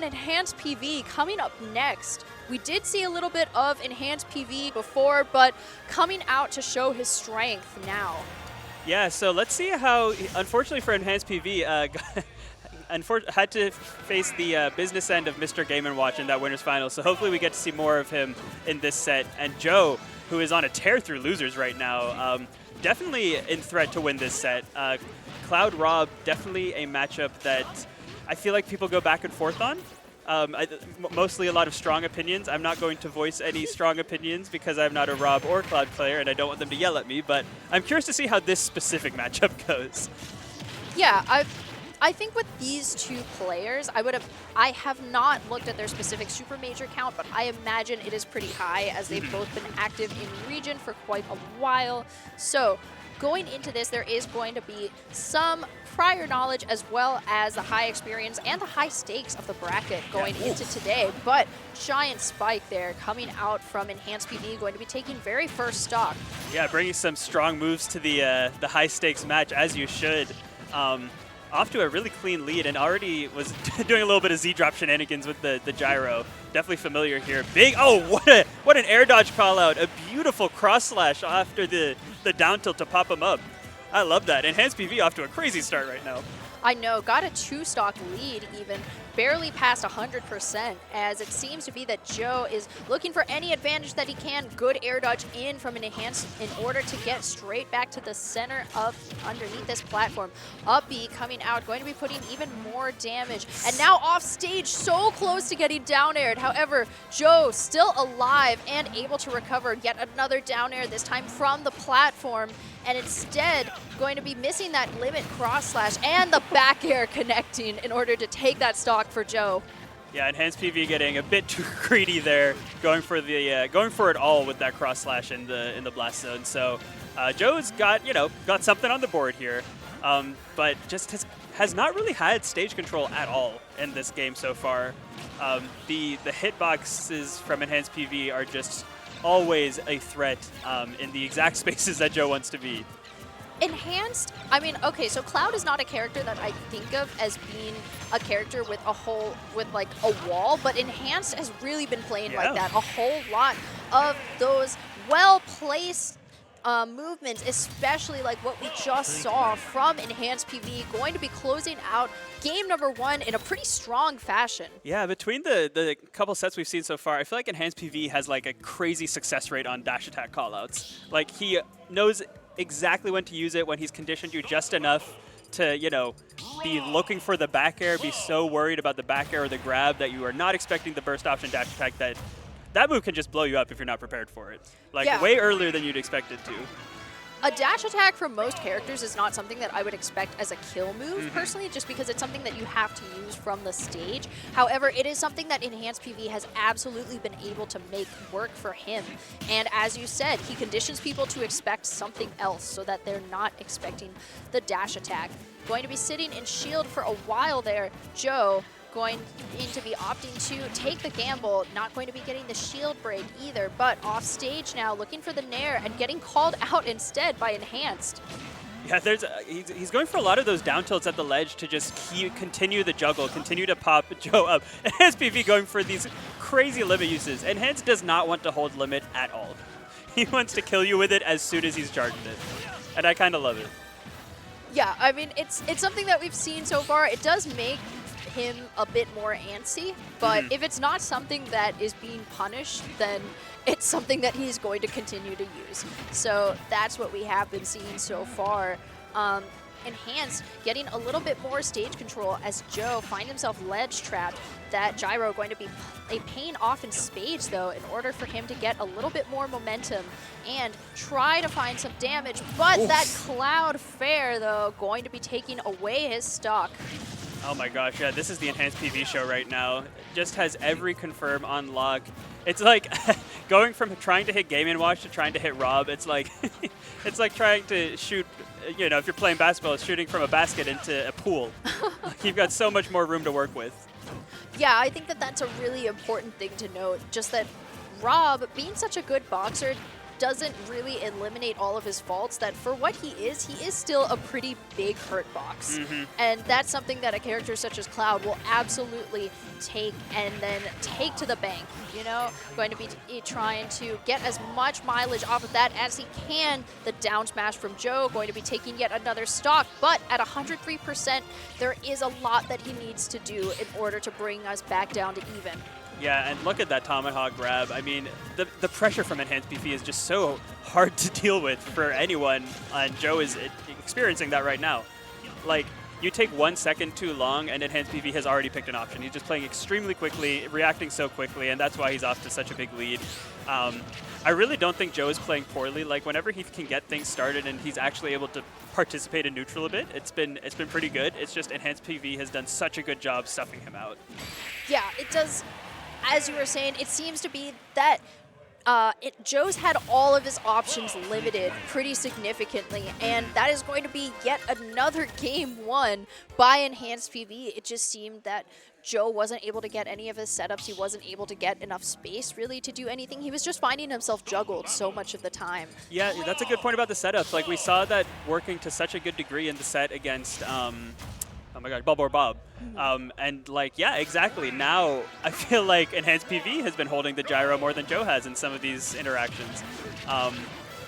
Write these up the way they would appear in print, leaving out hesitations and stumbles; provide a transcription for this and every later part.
enhanced PV coming up next. We did see a little bit of enhanced PV before, but coming out to show his strength now. Yeah, so let's see how, unfortunately for enhanced PV, had to face the business end of Mr. Game & Watch in that winner's final, so hopefully we get to see more of him in this set. And Joe, who is on a tear through losers right now, definitely in threat to win this set. Cloud R.O.B, definitely a matchup that I feel like people go back and forth on. Mostly a lot of strong opinions. I'm not going to voice any strong opinions because I'm not a R.O.B or Cloud player and I don't want them to yell at me, but I'm curious to see how this specific matchup goes. Yeah, I think with these two players, I have not looked at their specific super major count, but I imagine it is pretty high as they've both been active in region for quite a while. So going into this, there is going to be some prior knowledge as well as the high experience and the high stakes of the bracket going into today. But giant spike there coming out from Enhanced PV, going to be taking very first stock. Yeah, bringing some strong moves to the high stakes match, as you should. Off to a really clean lead and already was doing a little bit of Z-drop shenanigans with the gyro. Definitely familiar here. Big, oh, what an air dodge call out. A beautiful cross slash after the down tilt to pop him up. I love that. Enhanced PV off to a crazy start right now. I know, got a 2-stock lead even, barely past 100%, as it seems to be that Joe is looking for any advantage that he can. Good air dodge in from an enhanced in order to get straight back to the center of underneath this platform. Up B coming out, going to be putting even more damage. And now off stage, so close to getting down aired. However, Joe still alive and able to recover yet another down air, this time from the platform. And instead, going to be missing that limit cross slash and the back air connecting in order to take that stock for Joe. Yeah, Enhanced PV getting a bit too greedy there, going for it all with that cross slash in the blast zone. So Joe's got something on the board here, but just has not really had stage control at all in this game so far. The hitboxes from Enhanced PV are just always a threat in the exact spaces that Joe wants to be. Enhanced, I mean, okay, so Cloud is not a character that I think of as being a character with like a wall, but Enhanced has really been playing like that. A whole lot of those well-placed movements, especially like what we just saw from Enhanced PV, going to be closing out game number 1 in a pretty strong fashion. Yeah, between the couple sets we've seen so far, I feel like Enhanced PV has like a crazy success rate on dash attack callouts. Like he knows exactly when to use it, when he's conditioned you just enough to, be looking for the back air, be so worried about the back air or the grab that you are not expecting the burst option dash attack that move can just blow you up if you're not prepared for it. Like way earlier than you'd expect it to. A dash attack from most characters is not something that I would expect as a kill move, personally, just because it's something that you have to use from the stage. However, it is something that Enhanced PV has absolutely been able to make work for him. And as you said, he conditions people to expect something else so that they're not expecting the dash attack. Going to be sitting in shield for a while there. Joe going to be opting to take the gamble, not going to be getting the shield break either, but off stage now, looking for the nair and getting called out instead by Enhanced. Yeah, he's going for a lot of those down tilts at the ledge to just continue the juggle, continue to pop Joe up. Enhanced PV going for these crazy limit uses. Enhanced does not want to hold limit at all. He wants to kill you with it as soon as he's charged it, and I kind of love it. Yeah, I mean, it's something that we've seen so far. It does make him a bit more antsy, but if it's not something that is being punished, then it's something that he's going to continue to use. So that's what we have been seeing so far. Enhanced getting a little bit more stage control as Joe finds himself ledge trapped. That gyro going to be a pain off in spades though, in order for him to get a little bit more momentum and try to find some damage. But that Cloud Fair though, going to be taking away his stock. Oh my gosh, yeah, this is the Enhanced PV show right now. It just has every confirm on lock. It's like going from trying to hit Game & Watch to trying to hit R.O.B. It's like it's like trying to shoot, if you're playing basketball, it's shooting from a basket into a pool. Like, you've got so much more room to work with. Yeah, I think that that's a really important thing to note. Just that R.O.B, being such a good boxer, doesn't really eliminate all of his faults, that for what he is still a pretty big hurt box. And that's something that a character such as Cloud will absolutely take and then take to the bank, you know? Going to be trying to get as much mileage off of that as he can. The down smash from Joe, going to be taking yet another stock, but at 103%, there is a lot that he needs to do in order to bring us back down to even. Yeah, and look at that Tomahawk grab. I mean, the pressure from Enhanced PV is just so hard to deal with for anyone, and Joe is experiencing that right now. Like, you take 1 second too long, and Enhanced PV has already picked an option. He's just playing extremely quickly, reacting so quickly, and that's why he's off to such a big lead. I really don't think Joe is playing poorly. Like, whenever he can get things started and he's actually able to participate in neutral a bit, it's been pretty good. It's just Enhanced PV has done such a good job stuffing him out. Yeah, it does. As you were saying, it seems to be that Joe's had all of his options limited pretty significantly, and that is going to be yet another game won by Enhanced PV. It just seemed that Joe wasn't able to get any of his setups. He wasn't able to get enough space, really, to do anything. He was just finding himself juggled so much of the time. Yeah, that's a good point about the setups. Like, we saw that working to such a good degree in the set against oh my god, R.O.B. And like, yeah, exactly. Now I feel like Enhanced PV has been holding the gyro more than Joe has in some of these interactions.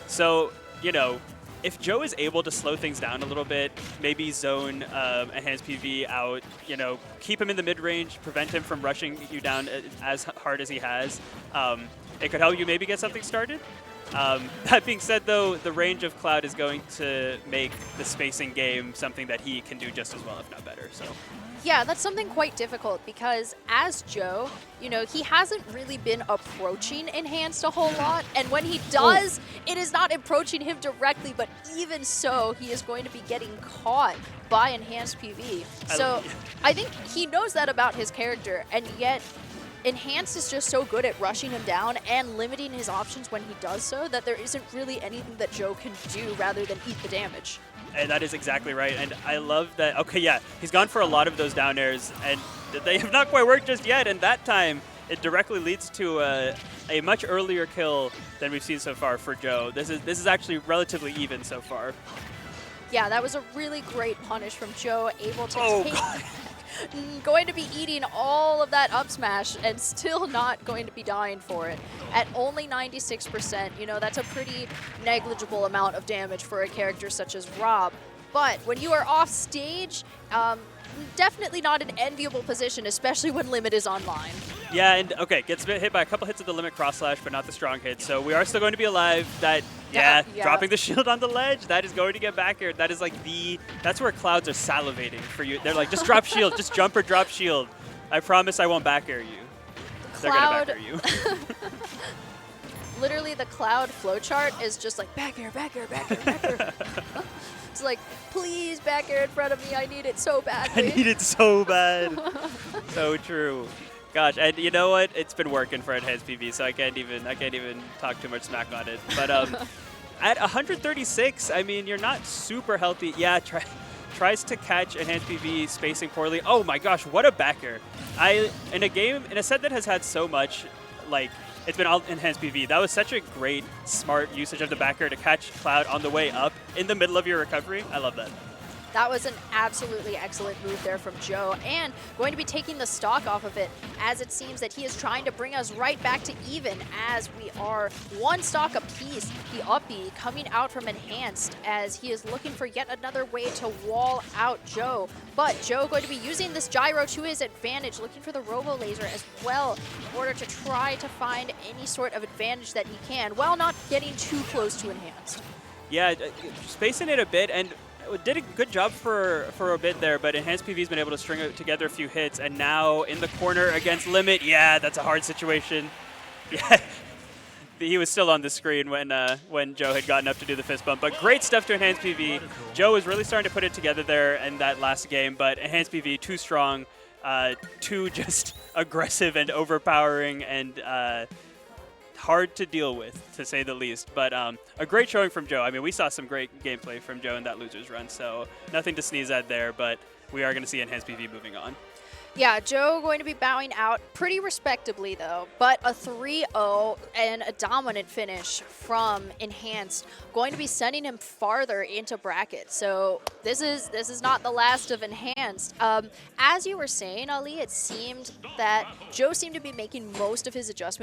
So, you know, if Joe is able to slow things down a little bit, maybe zone Enhanced PV out, you know, keep him in the mid-range, prevent him from rushing you down as hard as he has, it could help you maybe get something started. That being said, though, the range of Cloud is going to make the spacing game something that he can do just as well, if not better. So, yeah, that's something quite difficult because as Joe, you know, he hasn't really been approaching Enhanced a whole lot. And when he does, it is not approaching him directly, but even so, he is going to be getting caught by Enhanced PV. So I think he knows that about his character, and yet Enhanced is just so good at rushing him down and limiting his options when he does so that there isn't really anything that Joe can do rather than eat the damage. And that is exactly right. And I love that. Okay, yeah, he's gone for a lot of those down airs, and they have not quite worked just yet. And that time, it directly leads to a much earlier kill than we've seen so far for Joe. This is actually relatively even so far. Yeah, that was a really great punish from Joe, able to take... God. Going to be eating all of that up smash and still not going to be dying for it. At only 96%, you know, that's a pretty negligible amount of damage for a character such as R.O.B. But when you are off stage, definitely not an enviable position, especially when Limit is online. Yeah, and okay, gets hit by a couple hits of the Limit cross slash, but not the strong hit. So we are still going to be alive. Dropping the shield on the ledge, that is going to get back here. That is like that's where Clouds are salivating for you. They're like, just drop shield, just jump or drop shield. I promise I won't back air you. They're going to back air you. Literally, the Cloud flowchart is just like, back air, back air, back air, back air. It's like, please back air in front of me. I need it so badly. I need it so bad. So true. Gosh, and you know what? It's been working for Enhanced PV, so I can't even talk too much smack on it. But at 136, I mean, you're not super healthy. Yeah, tries to catch Enhanced PV spacing poorly. Oh my gosh, what a backer! In a set that has had so much, like, it's been all Enhanced PV. That was such a great, smart usage of the backer to catch Cloud on the way up in the middle of your recovery. I love that. That was an absolutely excellent move there from Joe, and going to be taking the stock off of it, as it seems that he is trying to bring us right back to even, as we are one stock apiece. The up B coming out from Enhanced, as he is looking for yet another way to wall out Joe. But Joe going to be using this gyro to his advantage, looking for the Robo Laser as well, in order to try to find any sort of advantage that he can, while not getting too close to Enhanced. Yeah, spacing it a bit, and did a good job for a bit there, but Enhanced PV's been able to string together a few hits, and now in the corner against Limit, yeah, that's a hard situation. Yeah, he was still on the screen when Joe had gotten up to do the fist bump, but great stuff to Enhanced PV. Joe was really starting to put it together there in that last game, but Enhanced PV, too strong, too just aggressive and overpowering, and hard to deal with, to say the least. But a great showing from Joe. I mean, we saw some great gameplay from Joe in that loser's run, so nothing to sneeze at there, but we are going to see Enhanced PV moving on. Yeah, Joe going to be bowing out pretty respectably though, but a 3-0 and a dominant finish from Enhanced going to be sending him farther into brackets. So this is not the last of Enhanced. As you were saying, Ali, it seemed that Joe seemed to be making most of his adjustments